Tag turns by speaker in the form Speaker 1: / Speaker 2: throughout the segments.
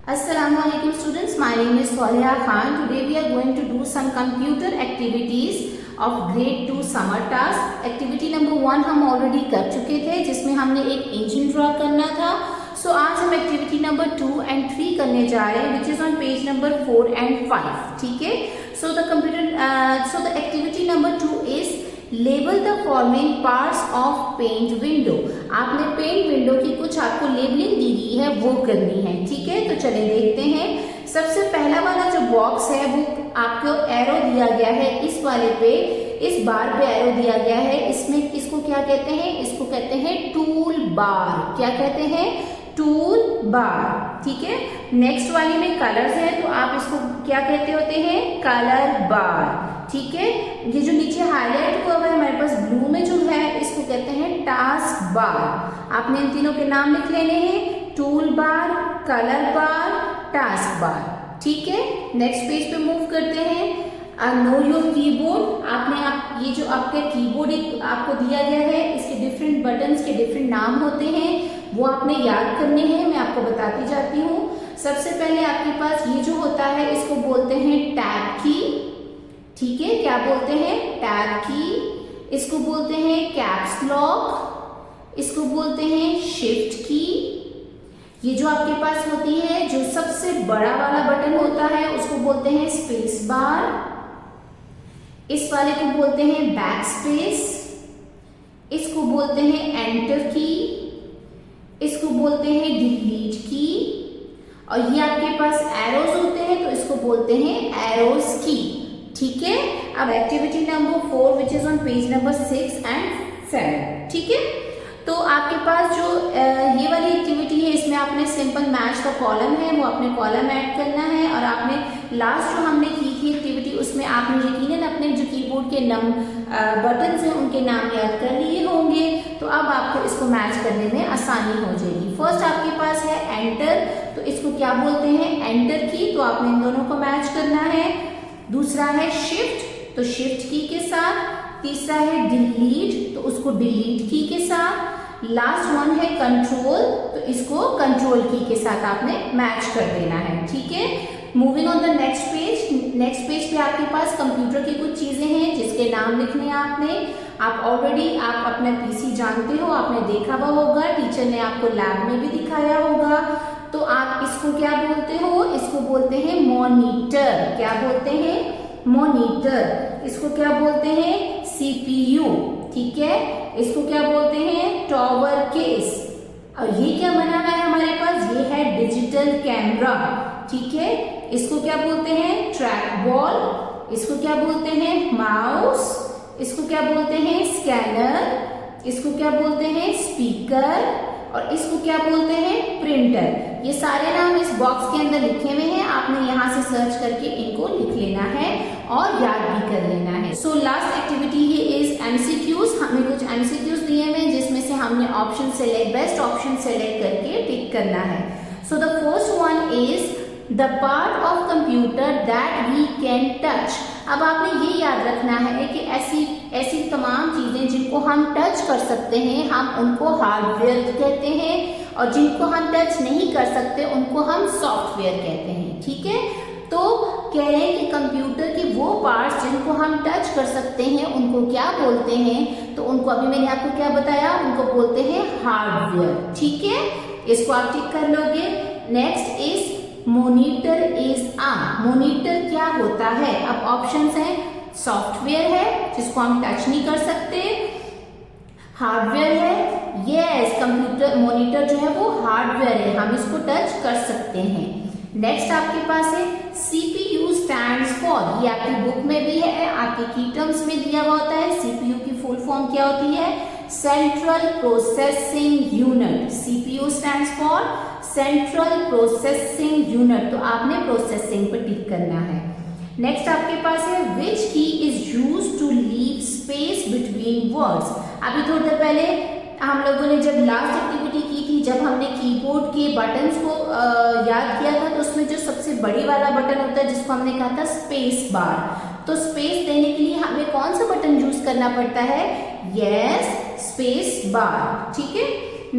Speaker 1: Assalamualaikum students, my name is Soleha Khan. Today we are going to do some computer activities of grade 2 summer task. Activity number 1 हम already कर चुके थे जिसमें हमने एक engine draw करना था. So आज हम activity number 2 and 3 करने जा रहे हैं which is on page number 4 and 5. ठीक है. So the activity number 2 is label the following parts of paint window. आपने पेंट विंडो की कुछ आपको लेबलिंग दी गई है वो करनी है. ठीक है, तो चलिए देखते हैं. सबसे पहला वाला जो बॉक्स है वो आपको एरो दिया गया है. इस वाले पे, इस बार पे एरो दिया गया है. इसमें इसको क्या कहते हैं? इसको कहते हैं टूल बार. क्या कहते हैं? Tool bar. ठीक है. नेक्स्ट वाले में कलर्स है तो आप इसको क्या कहते होते हैं? कलर बार. ठीक है. ये जो नीचे हाईलाइट हुआ है हमारे पास ब्लू में जो है इसको कहते हैं टास्क बार. आपने इन तीनों के नाम लिख लेने हैं. टूल बार, कलर बार, टास्क बार. ठीक है. नेक्स्ट पेज पे मूव करते हैं. Know your keyboard. ये जो आपका कीबोर्ड आपको दिया गया है इसके डिफरेंट बटन्स के डिफरेंट नाम होते हैं वो आपने याद करने हैं. मैं आपको बताती जाती हूँ. सबसे पहले आपके पास ये जो होता है इसको बोलते हैं टैब की. ठीक है. क्या बोलते हैं? टैब की. इसको बोलते हैं कैप्स लॉक. इसको बोलते हैं शिफ्ट की. ये जो आपके पास होती है जो सबसे बड़ा वाला बटन होता है उसको बोलते हैं स्पेस बार. इस वाले को बोलते हैं बैक स्पेस. इसको बोलते हैं एंटर की. इसको बोलते हैं डिलीट की. और ये आपके पास एरोज होते हैं तो इसको बोलते हैं एरोज की. ठीक है. अब activity number 4 which is on page number 6 and 7. ठीक है. तो आपके पास जो ये वाली एक्टिविटी है इसमें आपने सिंपल मैच का कॉलम है वो आपने कॉलम ऐड करना है. और आपने लास्ट जो हमने की थी एक्टिविटी उसमें आपने यकीनन अपने जो कीबोर्ड के बटन्स हैं उनके नाम याद कर लिए होंगे. तो अब आपको इसको मैच करने में आसानी हो जाएगी. फर्स्ट आपके पास है एंटर. तो इसको क्या बोलते हैं? एंटर की. तो आपने इन दोनों को मैच करना है. दूसरा है शिफ्ट तो शिफ्ट की के साथ. तीसरा है डिलीट तो उसको डिलीट की के साथ. लास्ट वन है कंट्रोल तो इसको कंट्रोल की के साथ आपने मैच कर देना है. ठीक है. Moving on the next page. Next page पे आपके पास कंप्यूटर की कुछ चीजें हैं जिसके नाम लिखने हैं आपने. आप अपना पीसी जानते हो, आपने देखा हुआ होगा, टीचर ने आपको लैब में भी दिखाया होगा. तो आप इसको क्या बोलते हो? इसको बोलते हैं मॉनिटर. क्या बोलते हैं? मॉनिटर. इसको क्या बोलते हैं? सीपीयू. ठीक है. इसको क्या बोलते हैं? Tower case. और ये क्या बना हुआ है हमारे पास? ये है डिजिटल कैमरा. ठीक है. इसको क्या बोलते हैं? Track ball. इसको क्या बोलते हैं? माउस. इसको क्या बोलते हैं? स्कैनर. इसको क्या बोलते हैं? स्पीकर. और इसको क्या बोलते हैं? प्रिंटर. ये सारे नाम इस बॉक्स के अंदर लिखे हुए हैं. आपने यहाँ से सर्च करके इनको लिख लेना है और याद भी कर लेना है. सो लास्ट एक्टिविटी है इज एमसीक्यूज. हमें कुछ एमसीक्यूज दिए हुए हैं जिसमें से हमने बेस्ट ऑप्शन सेलेक्ट करके टिक करना है. So the first one is the part of computer that we can touch. अब आपने ये याद रखना है कि ऐसी तमाम चीजें जिनको हम टच कर सकते हैं हम उनको हार्डवेयर कहते हैं और जिनको हम टच नहीं कर सकते उनको हम सॉफ्टवेयर कहते हैं. ठीक है. तो कह रहे हैं कि कंप्यूटर के वो पार्ट्स जिनको हम टच कर सकते हैं उनको क्या बोलते हैं? तो उनको अभी मैंने आपको क्या बताया? उनको बोलते हैं हार्डवेयर. ठीक है. इसको आप टिक कर लोगे. Next is monitor is monitor क्या होता है? अब ऑप्शंस हैं. सॉफ्टवेयर है जिसको हम टच नहीं कर सकते. हार्डवेयर है. यस, कंप्यूटर मॉनिटर जो है वो हार्डवेयर है, हम इसको टच कर सकते हैं. नेक्स्ट आपके पास है सीपीयू स्टैंड्स फॉर. ये आपकी बुक में भी है, आपके की टर्म्स में दिया हुआ होता है. सीपीयू की फुल फॉर्म क्या होती है? Central processing unit. CPU stands for central processing unit. तो आपने प्रोसेसिंग पर टिक करना है. नेक्स्ट आपके पास है which key is used to leave space between words. अभी थोड़ी देर पहले हम लोगों ने जब लास्ट एक्टिविटी की थी, जब हमने कीबोर्ड के बटन्स को याद किया था तो उसमें जो सबसे बड़ी वाला बटन होता है जिसको हमने कहा था स्पेस बार. तो स्पेस देने के लिए हमें कौन सा बटन यूज करना पड़ता है? Yes, space bar. ठीक है.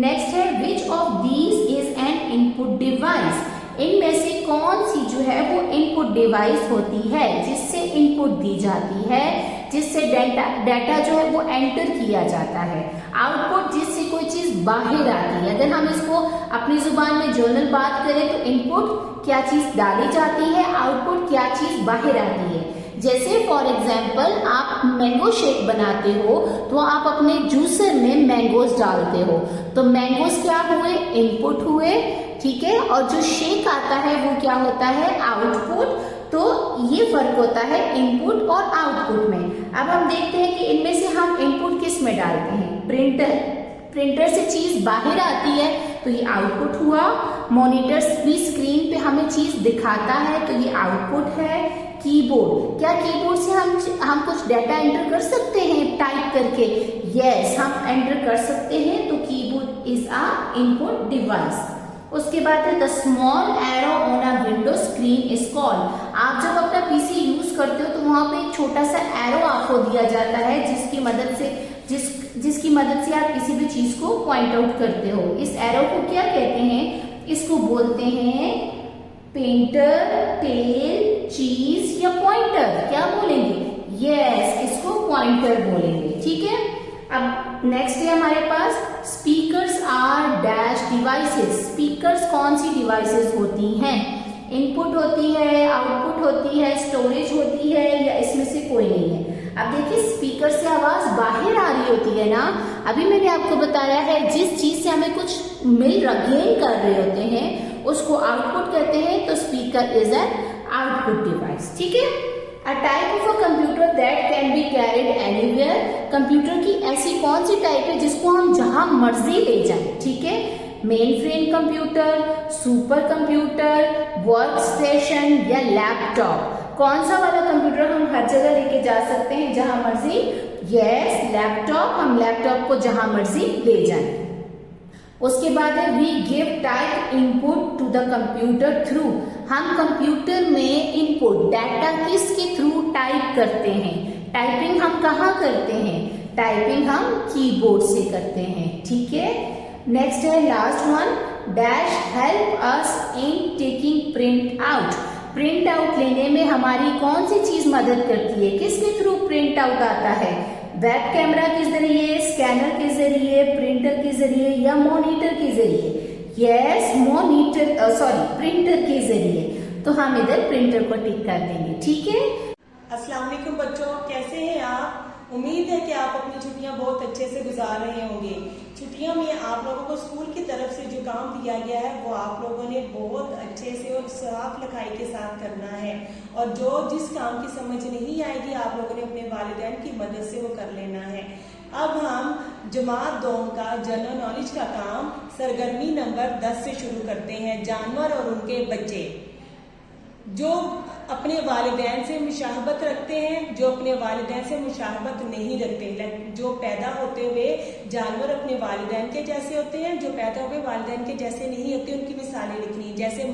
Speaker 1: नेक्स्ट है which of these is an input device. इनमें से कौन सी जो है वो इनपुट डिवाइस होती है जिससे इनपुट दी जाती है, जिससे डाटा जो है वो एंटर किया जाता है। आउटपुट जिससे कोई चीज बाहर आती है। अगर हम इसको अपनी जुबान में जर्नल बात करें तो इनपुट क्या चीज डाली जाती है, आउटपुट क्या चीज बाहर आती है। जैसे फॉर एग्जाम्पल आप मैंगो शेक बनाते हो तो आप अपने जूसर में मैंगोज डालते हो, तो मैंगोज क्या हुए, इनपुट हुए, ठीक है, और जो शेक आता है वो क्या होता है, आउटपुट। तो ये फर्क होता है इनपुट और आउटपुट में। अब हम देखते हैं कि इनमें से हम इनपुट किस में डालते हैं, प्रिंटर से चीज बाहर आती है तो ये आउटपुट हुआ। मॉनिटर भी स्क्रीन पे हमें चीज दिखाता है तो ये आउटपुट है। कीबोर्ड, क्या कीबोर्ड से हम कुछ डाटा एंटर कर सकते हैं टाइप करके, यस हम एंटर कर सकते हैं, तो keyboard is a input device. उसके बाद है the small arrow on a window screen is called. आप जब अपना पीसी यूज करते हो तो वहां पे एक छोटा सा एरो आपको दिया जाता है जिसकी मदद से आप किसी भी चीज को पॉइंट आउट करते हो। इस एरो को क्या कहते हैं, इसको बोलते हैं पेंटर, टेल, चीज या पॉइंटर, क्या बोलेंगे, यस इसको पॉइंटर बोलेंगे, ठीक है। अब नेक्स्ट है हमारे पास speakers are dash devices. Speakers कौन सी डिवाइसेस होती हैं, इनपुट होती है, आउटपुट होती है, स्टोरेज होती है, या इसमें से कोई नहीं है। अब देखिए स्पीकर से आवाज बाहर आ रही होती है ना, अभी मैंने आपको बताया है जिस चीज से हमें कुछ गेन कर रहे होते हैं उसको आउटपुट कहते हैं, तो speaker is an output device, ठीक है। A type of a computer that can be carried anywhere। Computer की ऐसी कौन सी टाइप है जिसको हम जहां मर्जी ले जाएं, ठीक है। Main frame computer, super computer, work station या लैपटॉप। कौन सा वाला कंप्यूटर हम हर जगह लेके जा सकते हैं जहां मर्जी, यस लैपटॉप, हम लैपटॉप को जहां मर्जी ले जाएं। उसके बाद है we give type input to the computer through. हम कंप्यूटर में इनपुट डाटा किसके थ्रू टाइप करते हैं, टाइपिंग हम कहाँ करते हैं, टाइपिंग हम कीबोर्ड से करते हैं, ठीक है। नेक्स्ट है last one, dash help us in taking print out. Print out लेने में हमारी कौन सी चीज मदद करती है, किसके थ्रू प्रिंट आउट आता है, वेब कैमरा के जरिए, स्कैनर के जरिए, प्रिंटर के जरिए या मॉनिटर के जरिए, यस प्रिंटर के जरिए। तो हम इधर प्रिंटर को टिक कर देंगे, ठीक है।
Speaker 2: अस्सलाम वालेकुम बच्चों, कैसे हैं आप? उम्मीद है कि आप अपनी छुट्टियां बहुत अच्छे से गुजार रहे होंगे। छुट्टियों में आप लोगों को स्कूल की तरफ से जो काम दिया गया है वो आप लोगों ने बहुत अच्छे से और साफ लिखाई के साथ करना है, और जो जिस काम की समझ नहीं आएगी आप लोगों ने अपने वालिदैन की मदद से वो कर लेना है। अब हम जमात 2 का जनरल नॉलेज का काम सरगर्मी नंबर 10 से शुरू करते हैं। जानवर और उनके बच्चे। जो अपने वालिदैन से मुशाहबत रखते हैं, जो अपने वालिदैन से मुशाहबत नहीं रखते, जो पैदा होते हुए जानवर अपने वालिदैन के जैसे होते हैं, जो पैदा हुए वालिदैन के जैसे नहीं होते, उनकी मिसालें लिखनी। जैसे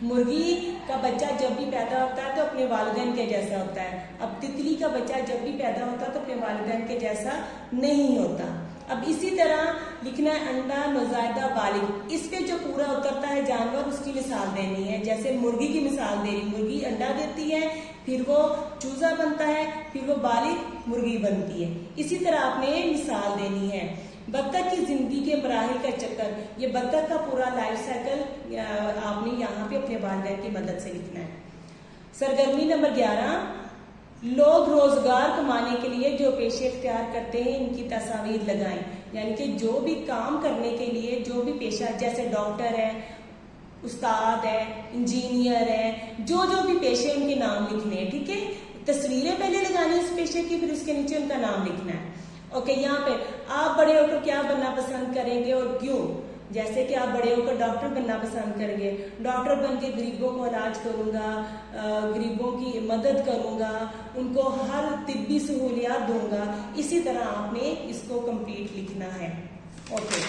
Speaker 2: मुर्गी का बच्चा जब भी पैदा होता है तो अपने वालिदैन के जैसा होता है। अब तितली का बच्चा जब भी पैदा होता है तो अपने वालिदैन के जैसा नहीं होता। अब इसी तरह लिखना है अंडा, नौज़ायदा, बालिग। इस पे जो पूरा उतरता है जानवर उसकी मिसाल देनी है। जैसे मुर्गी की मिसाल दे रही, मुर्गी अंडा देती है, फिर वो चूजा बनता है, फिर वो बालिग मुर्गी बनती है। इसी तरह आपने मिसाल देनी है। बत्तख की जिंदगी के मराहिल का चक्कर, ये बत्तख का पूरा लाइफ साइकिल आपने यहाँ पे अपने वालिदैन की मदद से लिखना है। सरगर्मी नंबर 11, लोग रोजगार कमाने के लिए जो पेशे इख्तियार करते हैं इनकी तस्वीर लगाएं। यानी कि जो भी काम करने के लिए जो भी पेशा, जैसे डॉक्टर है, उस्ताद है, इंजीनियर है, जो भी पेशे उनके नाम लिखने हैं, ठीक है। तस्वीरें पहले लगानी इस पेशे की, फिर उसके नीचे उनका नाम लिखना है। ओके, यहाँ पे आप बड़े होकर क्या बनना पसंद करेंगे और क्यों? जैसे कि आप बड़े होकर डॉक्टर बनना पसंद करेंगे, डॉक्टर बन के गरीबों को इलाज करूंगा, गरीबों की मदद करूंगा, उनको हर तिब्बी सहूलियात दूंगा। इसी तरह आपने इसको कंप्लीट लिखना है। ओके,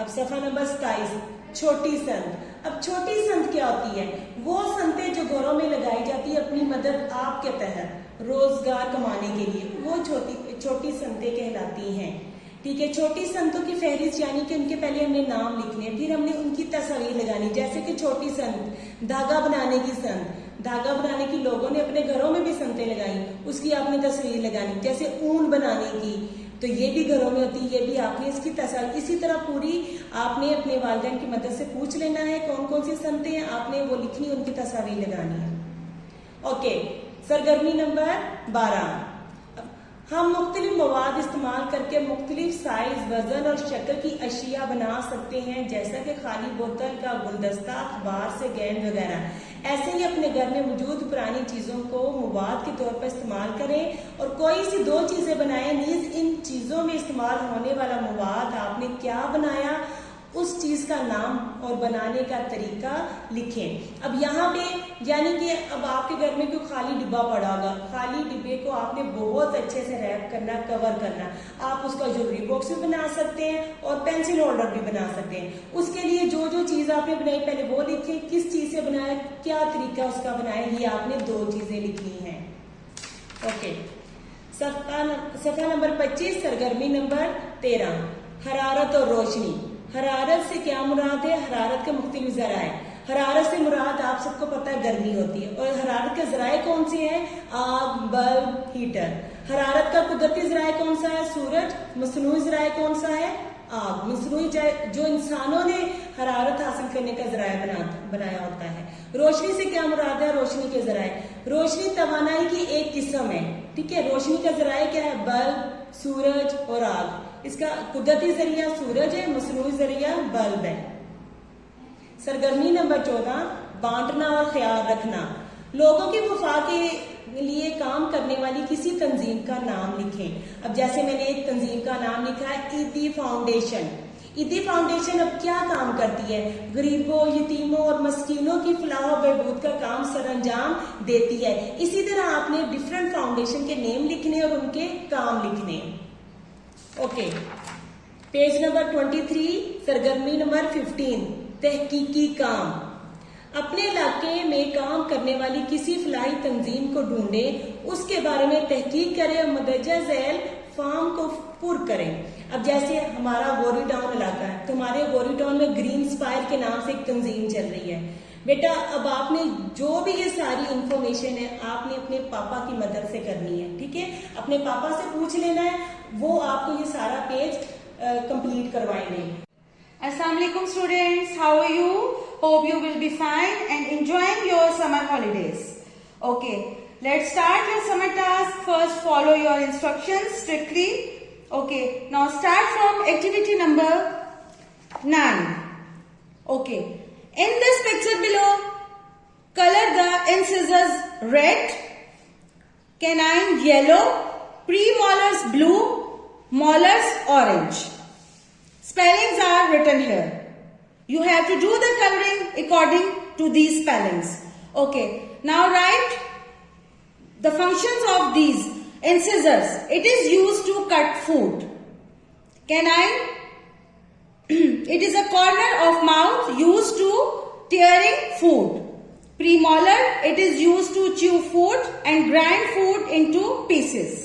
Speaker 2: अब सफा नंबर 27, छोटी संत। अब छोटी संत क्या होती है? वो संतें जो घरों में लगाई जाती है अपनी मदद आपके तहत रोजगार कमाने के लिए, वो छोटी संतें कहलाती हैं, ठीक है। छोटी संतों की फहरिस्त यानी कि उनके पहले हमने नाम लिखने, फिर हमने उनकी तस्वीर लगानी। जैसे कि छोटी संत, धागा बनाने की संत, धागा बनाने की लोगों ने अपने घरों में भी संतें लगाई, उसकी आपने तस्वीर लगानी। जैसे ऊन बनाने की, तो ये भी घरों में होती है, ये भी आपने इसकी तस्वीर। इसी तरह पूरी आपने अपने वालिदैन की मदद से पूछ लेना है कौन कौन सी संतें हैं, आपने वो लिखनी, उनकी तस्वीर लगानी है। ओके, सरगर्मी नंबर 12, हम मुख्तलिफ मवाद इस्तेमाल करके मुख्तलिफ साइज, वजन और शक्ल की अशिया बना सकते हैं, जैसा कि खाली बोतल का गुलदस्ता, अखबार से गेंद वगैरह। ऐसे ही अपने घर में मौजूद पुरानी चीजों को मवाद के तौर पर इस्तेमाल करें और कोई सी 2 चीजें बनाएं। नीज इन चीजों में इस्तेमाल होने वाला मवाद आपने क्या बनाया, उस चीज का नाम और बनाने का तरीका लिखें। अब यहाँ पे यानी कि अब आपके घर में कोई खाली डिब्बा पड़ा होगा, खाली डिब्बे को आपने बहुत अच्छे से रैप करना, कवर करना। आप उसका ज्वेलरी बॉक्स भी बना सकते हैं और पेंसिल होल्डर भी बना सकते हैं। उसके लिए जो जो चीज आपने बनाई पहले वो लिखें, किस चीज से बनाया, क्या तरीका उसका बनाया, ये आपने 2 चीजें लिखनी है। ओके, सफा नंबर 25, सरगर्मी नंबर 13, हरारत और रोशनी। हरारत से क्या मुराद है? हरारत के मुख्तलिफ ज़राए। हरारत से मुराद आप सबको पता है गर्मी होती है, और हरारत के ज़राए कौन से हैं? आग, बल्ब, हीटर। हरारत का कुदरती ज़राए कौन सा है? सूरज। मसनूई ज़राए कौन सा है? आग। मसनूई जो इंसानों ने हरारत हासिल करने का ज़राए बनाया होता है। रोशनी से क्या मुराद है? रोशनी के ज़राए। रोशनी तवानाई की एक किस्म है, ठीक है। रोशनी का ज़राए क्या है? बल्ब, सूरज और आग। इसका कुदरती जरिया सूरज है, मसनूई जरिया बल्ब है। सरगर्मी नंबर 14, बांटना और ख्याल रखना। लोगों की वफा के लिए काम करने वाली किसी तंजीम का नाम लिखें। अब जैसे मैंने एक तंजीम का नाम लिखा है, ईदी फाउंडेशन। ईदी फाउंडेशन अब क्या काम करती है? गरीबों, यतीमों और मस्कीनों की फलाह व बहबूद का काम सरअंजाम देती है। इसी तरह आपने डिफरेंट फाउंडेशन के नेम लिखने और उनके काम लिखने। ओके, पेज नंबर 23, सरगर्मी नंबर 15, तहकीकी काम। अपने इलाके में काम करने वाली किसी फलाही तंजीम को ढूंढें, उसके बारे में तहकीक करें और मदरजा झैल फॉर्म को पुर करें। अब जैसे हमारा गोरी टाउन इलाका है, तो हमारे गोरी टाउन में ग्रीन स्पायर के नाम से एक तंजीम चल रही है। बेटा अब आपने जो भी ये सारी इंफॉर्मेशन है आपने अपने पापा की मदद से करनी है, ठीक है। अपने पापा से पूछ लेना है, वो आपको ये सारा पेज कंप्लीट करवाएंगे।
Speaker 3: Assalamu alaikum students, how are you? Hope you will be fine and enjoying your summer holidays. Okay, let's start your summer task. First follow your instructions strictly. Okay, now start from activity number 9. Okay, in this picture below, color the incisors red, canine yellow, premolars blue, molars orange. Spellings are written here. You have to do the coloring according to these spellings. Okay, now write the functions of these incisors. It is used to cut food. Canine, it is a corner of mouth used to tearing food. Premolar, it is used to chew food and grind food into pieces.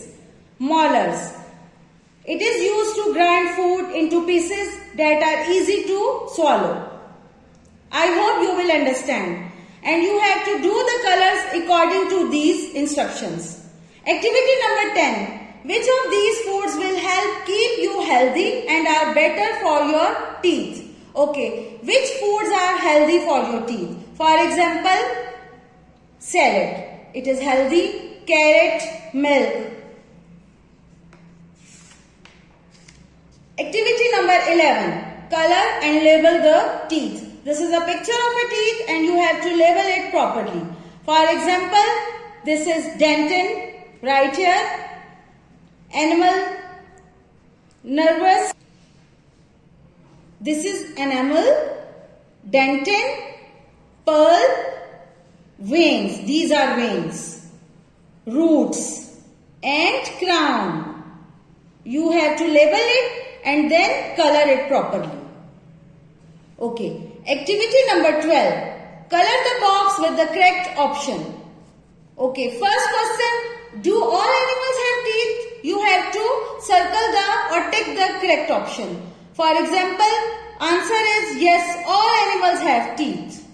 Speaker 3: Molars, it is used to grind food into pieces that are easy to swallow. I hope you will understand. And you have to do the colors according to these instructions. Activity number 10. Which of these foods will help keep you healthy and are better for your teeth? Okay. Which foods are healthy for your teeth? For example, salad. It is healthy. Carrot, milk. Activity number 11. Color and label the teeth. This is a picture of a teeth and you have to label it properly. For example, this is dentin, right here. Animal, nervous. This is enamel, dentin, pearl, veins. These are veins. Roots and crown. You have to label it and then color it properly. Okay. Activity number 12. Color the box with the correct option. Okay. First question. Do all animals have teeth? you have to circle the or tick the correct option. For example, answer is yes, all animals have teeth.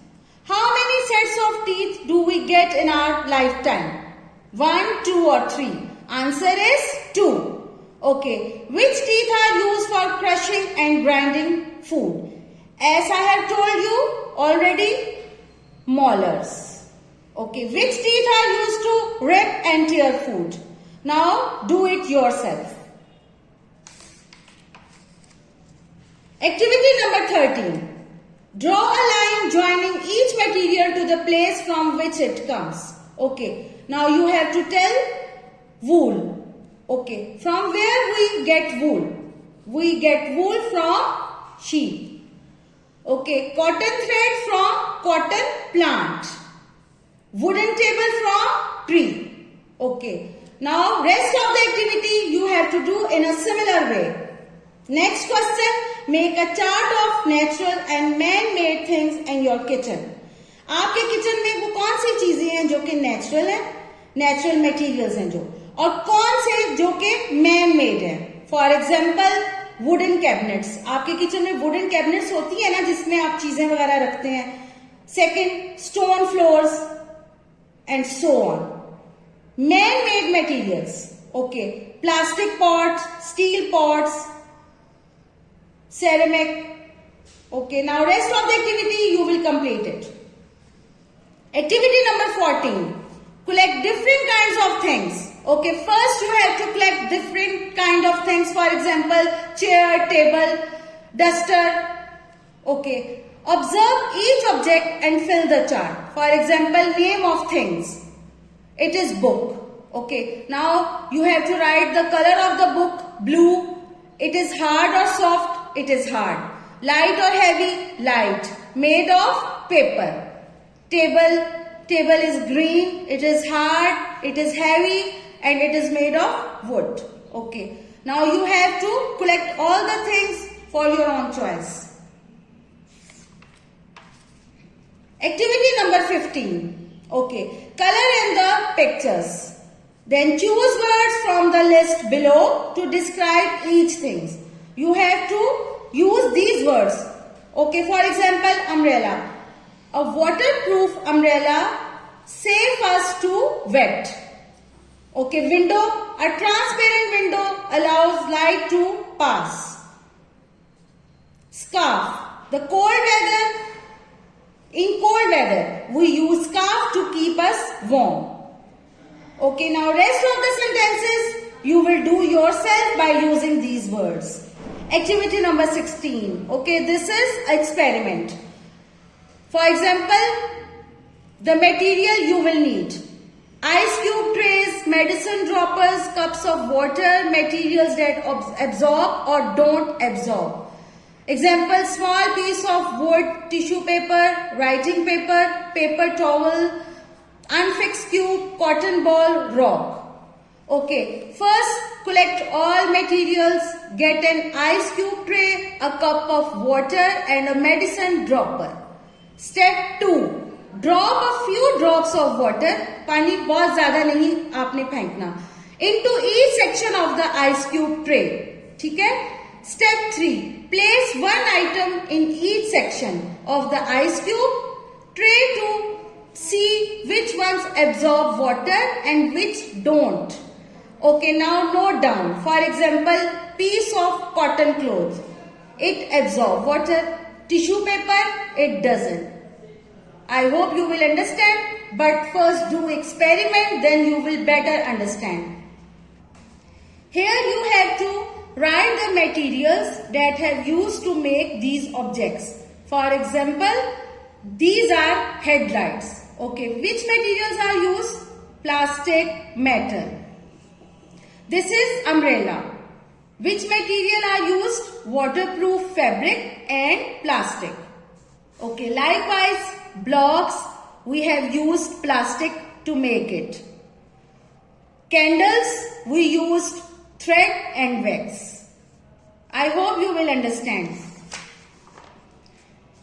Speaker 3: How many sets of teeth do we get in our lifetime? 1, 2 or 3? Answer is 2. Okay. Which teeth are used for crushing and grinding food? As I have told you already, molars. Okay. Which teeth are used to rip and tear food? Now do it yourself. Activity number 13. Draw a line joining each material to the place from which it comes. Okay. Now you have to tell wool. Okay. From where we get wool? We get wool from sheep. Okay. Cotton thread from cotton plant. Wooden table from tree. Okay. Now rest of the activity you have to do in a similar way. Next question. Make a chart of natural and man-made things in your kitchen. आपके kitchen में वो कौन सी चीजें हैं जो कि natural है, natural materials हैं जो, और कौन से जो कि मैन मेड है. For example wooden cabinets. आपके किचन में वुडन कैबिनेट्स होती है ना, जिसमें आप चीजें वगैरह रखते हैं. Second, stone floors and so on. Man made materials. Okay. Plastic pots, steel pots, ceramic. Okay, now rest of the activity you will complete it. Activity number 14. Collect different kinds of things. Okay, first you have to collect different kind of things. For example, chair, table, duster. Okay, observe each object and fill the chart. For example, name of things. It is book. Okay, now you have to write the color of the book. Blue. It is hard or soft. It is hard. Light or heavy? Light. Made of paper. Table. Table is green. It is hard. It is heavy. And it is made of wood. Okay. Now you have to collect all the things for your own choice. Activity number 15. Okay. Color in the pictures. Then choose words from the list below to describe each thing. You have to use these words. Okay, for example, umbrella. A waterproof umbrella, safe us to wet. Okay, window. A transparent window allows light to pass. Scarf. The cold weather. In cold weather, we use scarf to keep us warm. Okay, now rest of the sentences you will do yourself by using these words. Activity number 16. Okay, this is experiment. For example, the material you will need. Ice cube trays, medicine droppers, cups of water, materials that absorb or don't absorb. Example, small piece of wood, tissue paper, writing paper, paper towel, unfixed cube, cotton ball, rock. Okay, first collect all materials, get an ice cube tray, a cup of water and a medicine dropper. Step 2, drop a few drops of water, पानी बहुत ज़्यादा नहीं आपने फेंकना, into each section of the ice cube tray. ठीक है? Step 3, place one item in each section of the ice cube tray to see which ones absorb water and which don't. Okay, now note down. For example, piece of cotton cloth. It absorbs water. Tissue paper, it doesn't. I hope you will understand. But first do experiment, then you will better understand. Here you have to write the materials that have used to make these objects. For example, these are headlights. Okay, which materials are used? Plastic, metal. This is umbrella. Which material are used? Waterproof fabric and plastic. Okay, likewise, blocks, we have used plastic to make it. Candles, we used thread and wax. I hope you will understand.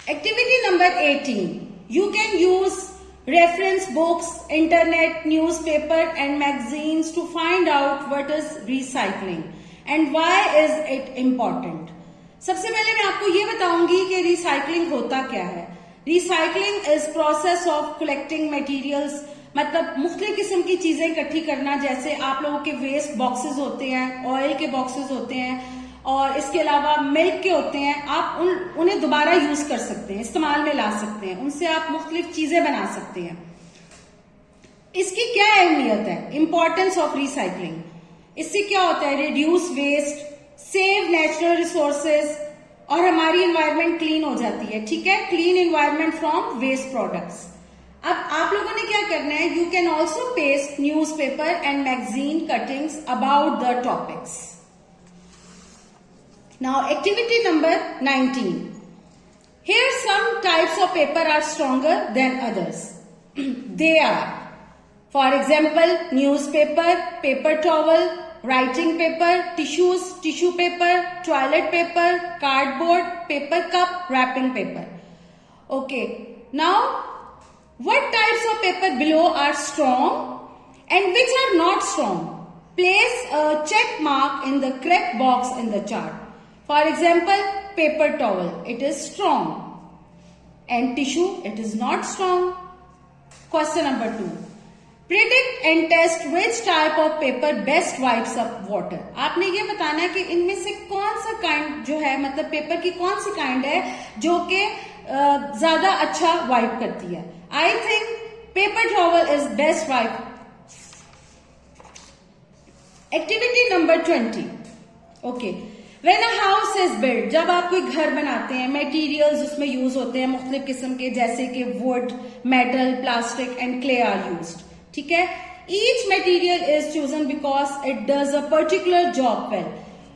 Speaker 3: Activity number 18. You can use reference books, internet, newspaper and magazines to find out what is recycling and why is it important. सबसे पहले मैं आपको ये बताऊंगी कि recycling होता क्या है. Recycling is process of collecting materials, मतलब मुख्तलिफ किस्म की चीजें इकट्ठी करना. जैसे आप लोगों के वेस्ट बॉक्सेस होते हैं, ऑयल के बॉक्सेस होते हैं और इसके अलावा मिल्क के होते हैं. आप उन्हें दोबारा यूज कर सकते हैं, इस्तेमाल में ला सकते हैं, उनसे आप मुख्तलिफ चीजें बना सकते हैं. इसकी क्या अहमियत है, इंपॉर्टेंस ऑफ रिसाइकलिंग. इससे क्या होता है, reduce waste, save natural resources और हमारी एनवायरनमेंट क्लीन हो जाती है. ठीक है, clean environment from waste products. अब आप लोगों ने क्या करना है, you can also paste newspaper and magazine cuttings about the topics. Now activity number 19. Here some types of paper are stronger than others. They are, for example, newspaper, paper towel, writing paper, tissues, tissue paper, toilet paper, cardboard, paper cup, wrapping paper. Okay. Now, what types of paper below are strong and which are not strong? Place a check mark in the correct box in the chart. For example, paper towel, it is strong, and tissue, it is not strong. Question number 2. Predict and test which type of paper best wipes up water. आपने ये बताना है कि इनमें से कौन सा kind जो है, मतलब पेपर की कौन सी काइंड है जो कि ज्यादा अच्छा वाइप करती है. I think paper towel is best wipe. Activity number 20. Okay. When a house is built, जब आप कोई घर बनाते हैं, मटेरियल्स उसमें यूज होते हैं मुख्तलिफ किस्म के, जैसे कि wood, metal, plastic and clay are used. ठीक है, each material is chosen because it does a particular job well.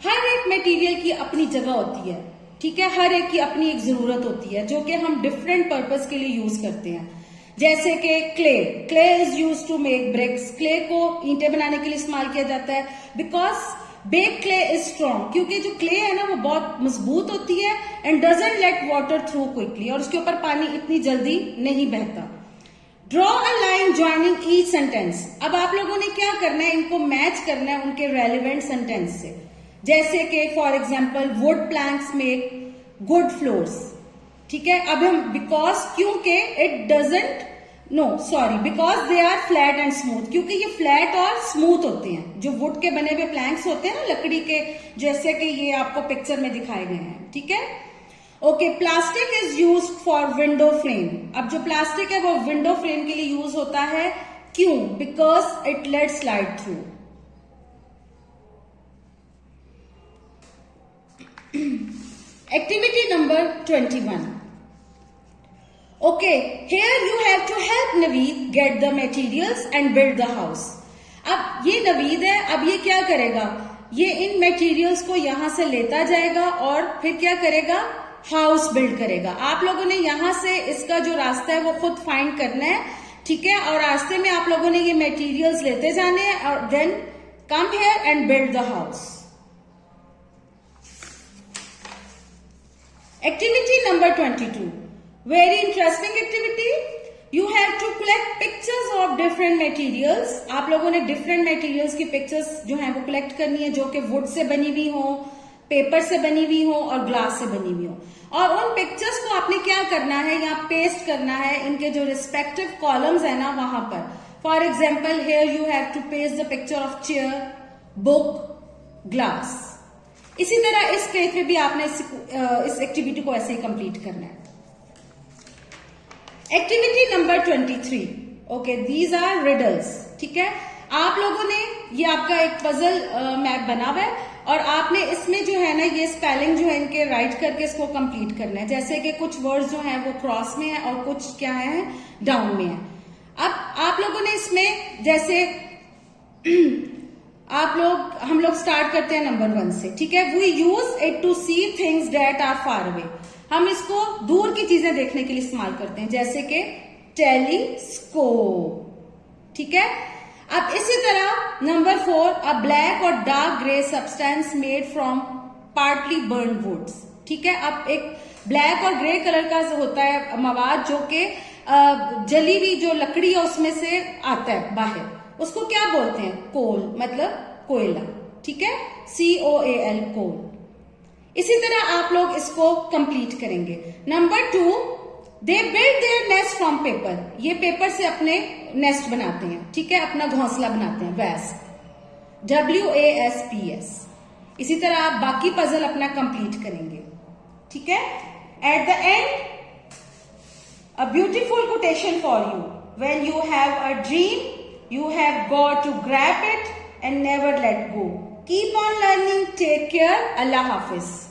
Speaker 3: हर एक मटेरियल की अपनी जगह होती है. ठीक है, हर एक की अपनी एक जरूरत होती है जो कि हम डिफरेंट पर्पस के लिए यूज करते हैं. जैसे कि clay is use to make bricks. Clay को ईंटें बनाने के लिए इस्तेमाल किया जाता है because bake clay is strong, क्योंकि जो क्ले है ना वो बहुत मजबूत होती है and doesn't let water through quickly, और उसके ऊपर पानी इतनी जल्दी नहीं बहता. Draw a line joining each sentence. अब आप लोगों ने क्या करना है, इनको मैच करना है उनके रेलिवेंट सेंटेंस से. जैसे कि for example, wood planks make good floors. ठीक है, अब हम बिकॉज, क्योंकि it doesn't, because they are flat and smooth, क्योंकि ये फ्लैट और स्मूथ होते हैं. जो वुड के बने हुए प्लैंक्स होते हैं ना, लकड़ी के, जैसे कि ये आपको पिक्चर में दिखाए गए हैं. ठीक है, okay. Plastic is use for window frame. अब जो प्लास्टिक है वो विंडो फ्रेम के लिए यूज होता है. क्यों? Because it let slide through. Activity number 21. Okay, here you have to help Naveed get the materials and build the house. अब ये नवीद है, अब ये क्या करेगा, ये इन मटेरियल्स को यहां से लेता जाएगा और फिर क्या करेगा, हाउस बिल्ड करेगा. आप लोगों ने यहां से इसका जो रास्ता है वो खुद फाइंड करना है. ठीक है, और रास्ते में आप लोगों ने ये मटेरियल्स लेते जाने हैं और then come here and build the house. Activity number 22. Very interesting activity. You have to collect pictures of different materials. आप लोगों ने different materials की pictures जो हैं वो collect करनी है, जो कि wood से बनी हुई हो, पेपर से बनी हुई हो और ग्लास से बनी हुई हो. और उन पिक्चर्स को आपने क्या करना है, यहाँ पेस्ट करना है इनके जो रिस्पेक्टिव कॉलम्स है ना वहां पर. For example, here you have to paste the picture of chair, book, glass. इसी तरह इस पेज पे भी आपने इस एक्टिविटी को ऐसे ही कंप्लीट करना है. Activity number 23. Okay, these are riddles. ठीक है, आप लोगों ने ये आपका एक पजल मैप बना हुआ है और आपने इसमें जो है ना ये स्पेलिंग जो है इनके राइट करके इसको कंप्लीट करना है. जैसे कि कुछ वर्ड्स जो हैं वो क्रॉस में है और कुछ क्या है, डाउन में है. अब आप लोगों ने इसमें जैसे हम लोग स्टार्ट करते हैं नंबर 1 से. ठीक है, we use it to see things that are far away. हम इसको दूर की चीजें देखने के लिए इस्तेमाल करते हैं, जैसे कि टेलीस्कोप. ठीक है, अब इसी तरह नंबर 4, अ ब्लैक और dark grey substance made from partly burn woods. ठीक है, अब एक ब्लैक और ग्रे कलर का होता है मवाद जो कि जली हुई जो लकड़ी है उसमें से आता है बाहर, उसको क्या बोलते हैं? कोल, मतलब कोयला, ठीक है, COAL, कोल। इसी तरह आप लोग इसको कंप्लीट करेंगे। Number 2, they build their nest from paper, ये पेपर से अपने नेस्ट बनाते हैं, ठीक है, अपना घोंसला बनाते हैं, वेस्ट, WASPS। इसी तरह आप बाकी पजल अपना कंप्लीट करेंगे, ठीक है। At the end a beautiful quotation for you. When you have a dream, you have got to grab it and never let go. Keep on learning. Take care. Allah Hafiz.